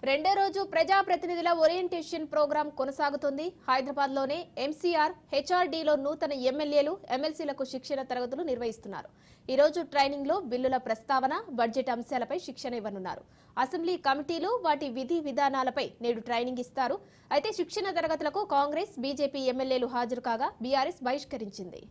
రెండో రోజు ప్రజాప్రతినిధుల ఓరియంటేషన్ ప్రోగ్రాం కొనసాగుతుంది. హైదరాబాద్ లోనే ఎంసీఆర్ హెచ్ఆర్డీలో నూతన ఎమ్మెల్యేలు ఎమ్మెల్సీలకు శిక్షణ తరగతులు నిర్వహిస్తున్నారు. ఈ రోజు ట్రైనింగ్ లో బిల్లుల ప్రస్తావన, బడ్జెట్ అంశాలపై శిక్షణ ఇవ్వనున్నారు. అసెంబ్లీ కమిటీలు వాటి విధి విధానాలపై నేడు ట్రైనింగ్ ఇస్తారు. అయితే శిక్షణ తరగతులకు కాంగ్రెస్, బీజేపీ ఎమ్మెల్యేలు హాజరు కాగా బీఆర్ఎస్ బహిష్కరించింది.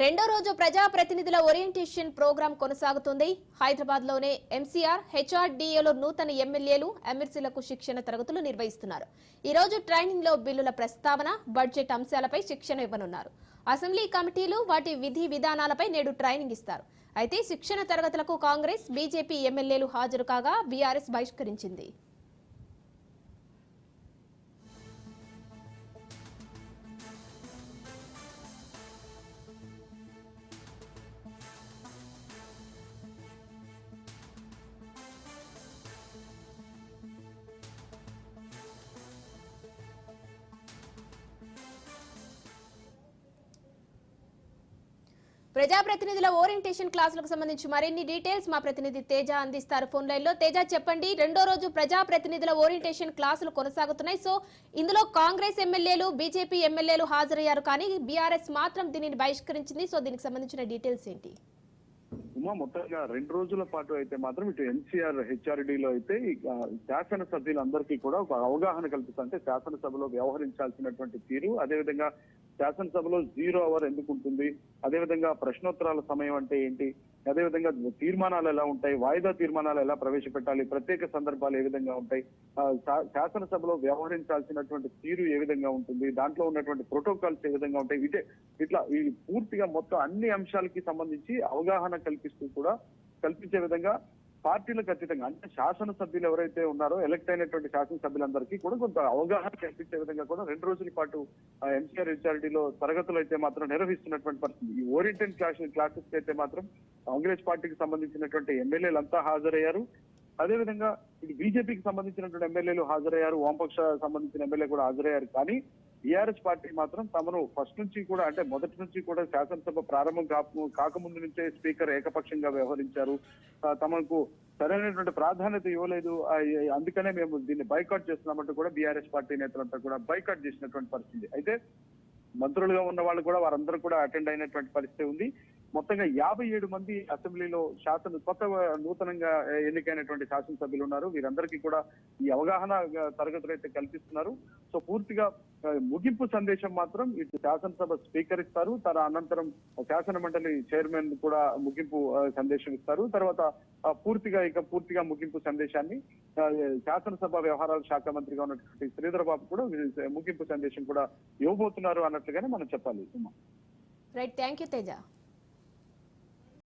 రెండో రోజు ప్రజాప్రతినిధుల ఓరియంటేషన్ ప్రోగ్రాం కొనసాగుతుంది. హైదరాబాద్ లోనే ఎంసీఆర్ హెచ్ఆర్డీఏలో నూతన ఎమ్మెల్యేలు ఎమ్మెల్సీలకు శిక్షణ తరగతులు నిర్వహిస్తున్నారు. ఈ రోజు ట్రైనింగ్ లో బిల్లుల ప్రస్తావన, బడ్జెట్ అంశాలపై శిక్షణ ఇవ్వనున్నారు. అసెంబ్లీ కమిటీలు వాటి విధి విధానాలపై నేడు ట్రైనింగ్ ఇస్తారు. అయితే శిక్షణ తరగతులకు కాంగ్రెస్, బీజేపీ ఎమ్మెల్యేలు హాజరు కాగా బీఆర్ఎస్ బహిష్కరించింది. ప్రజాప్రతినిధుల ఓరియంటేషన్ క్లాసులకు సంబంధించి మరిన్ని డీటెయిల్స్ మా ప్రతినిధి తేజ అందిస్తారు ఫోన్ లైన్ లో. తేజ, చెప్పండి, రెండో రోజు ప్రజాప్రతినిధుల ఓరియంటేషన్ క్లాసులు కొనసాగుతున్నాయి. సో ఇందులో కాంగ్రెస్ ఎమ్మెల్యేలు, బీజేపీ ఎమ్మెల్యేలు హాజరయ్యారు, కానీ బీఆర్ఎస్ మాత్రం దీనిని బహిష్కరించింది. సో దీనికి సంబంధించిన డీటెయిల్స్ ఏంటి? మొత్తంగా 2 రోజుల పాటు అయితే మాత్రం ఇటు ఎన్సీఆర్ హెచ్ఆర్డీలో అయితే శాసన సభ్యులందరికీ కూడా ఒక అవగాహన కల్పిస్తారు. అంటే శాసనసభలో వ్యవహరించాల్సినటువంటి తీరు, అదేవిధంగా శాసనసభలో 0 అవర్ ఎందుకు ఉంటుంది, అదేవిధంగా ప్రశ్నోత్తరాల సమయం అంటే ఏంటి, అదేవిధంగా తీర్మానాలు ఎలా ఉంటాయి, వాయిదా తీర్మానాలు ఎలా ప్రవేశపెట్టాలి, ప్రత్యేక సందర్భాలు ఏ విధంగా ఉంటాయి, శాసనసభలో వ్యవహరించాల్సినటువంటి తీరు ఏ విధంగా ఉంటుంది, దాంట్లో ఉన్నటువంటి ప్రోటోకాల్స్ ఏ విధంగా ఉంటాయి, ఇట్లా ఈ పూర్తిగా మొత్తం అన్ని అంశాలకి సంబంధించి అవగాహన కల్పించే విధంగా పార్టీలకు అతీతంగా, అంటే శాసనసభ్యులు ఎవరైతే ఉన్నారో ఎలక్ట్ అయినటువంటి శాసనసభ్యులందరికీ కూడా కొంత అవగాహన కల్పించే విధంగా కూడా 2 రోజుల పాటు ఎంసీఆర్ హెచ్ఆర్డీలో తరగతులు అయితే మాత్రం నిర్వహిస్తున్నటువంటి పరిస్థితి. ఈ ఓరియంటెడ్ క్లాసెస్ అయితే మాత్రం కాంగ్రెస్ పార్టీకి సంబంధించినటువంటి ఎమ్మెల్యేలంతా హాజరయ్యారు. అదేవిధంగా ఇది బీజేపీకి సంబంధించినటువంటి ఎమ్మెల్యేలు హాజరయ్యారు, వామపక్ష సంబంధించిన ఎమ్మెల్యే కూడా హాజరయ్యారు. కానీ టీఆర్ఎస్ పార్టీ మాత్రం తమను ఫస్ట్ నుంచి కూడా, అంటే మొదటి నుంచి కూడా శాసనసభ ప్రారంభం కాకముందు నుంచే స్పీకర్ ఏకపక్షంగా వ్యవహరించారు, తమకు సరైనటువంటి ప్రాధాన్యత ఇవ్వలేదు, అందుకనే మేము దీన్ని బైకాట్ చేస్తున్నామంటూ కూడా బీఆర్ఎస్ పార్టీ నేతలంతా కూడా బైకాట్ చేసినటువంటి పరిస్థితి. అయితే మంత్రులుగా ఉన్న వాళ్ళు కూడా వారందరూ కూడా అటెండ్ అయినటువంటి పరిస్థితి ఉంది. మొత్తంగా 57 మంది అసెంబ్లీలో కొత్త నూతనంగా ఎన్నికైనటువంటి శాసనసభ్యులు ఉన్నారు. వీరందరికీ కూడా ఈ అవగాహన తరగతులు అయితే కల్పిస్తున్నారు. సో పూర్తిగా ముగింపు సందేశం మాత్రం ఇటు శాసనసభ స్పీకర్ ఇస్తారు, తన అనంతరం శాసన మండలి చైర్మన్ కూడా ముగింపు సందేశం ఇస్తారు. తర్వాత పూర్తిగా ముగింపు సందేశాన్ని శాసనసభ వ్యవహారాల శాఖ మంత్రిగా ఉన్నటువంటి శ్రీధర్ బాబు కూడా ముగింపు సందేశం కూడా ఇవ్వబోతున్నారు అన్నట్లుగానే మనం చెప్పాలి. Right, thank you Teja.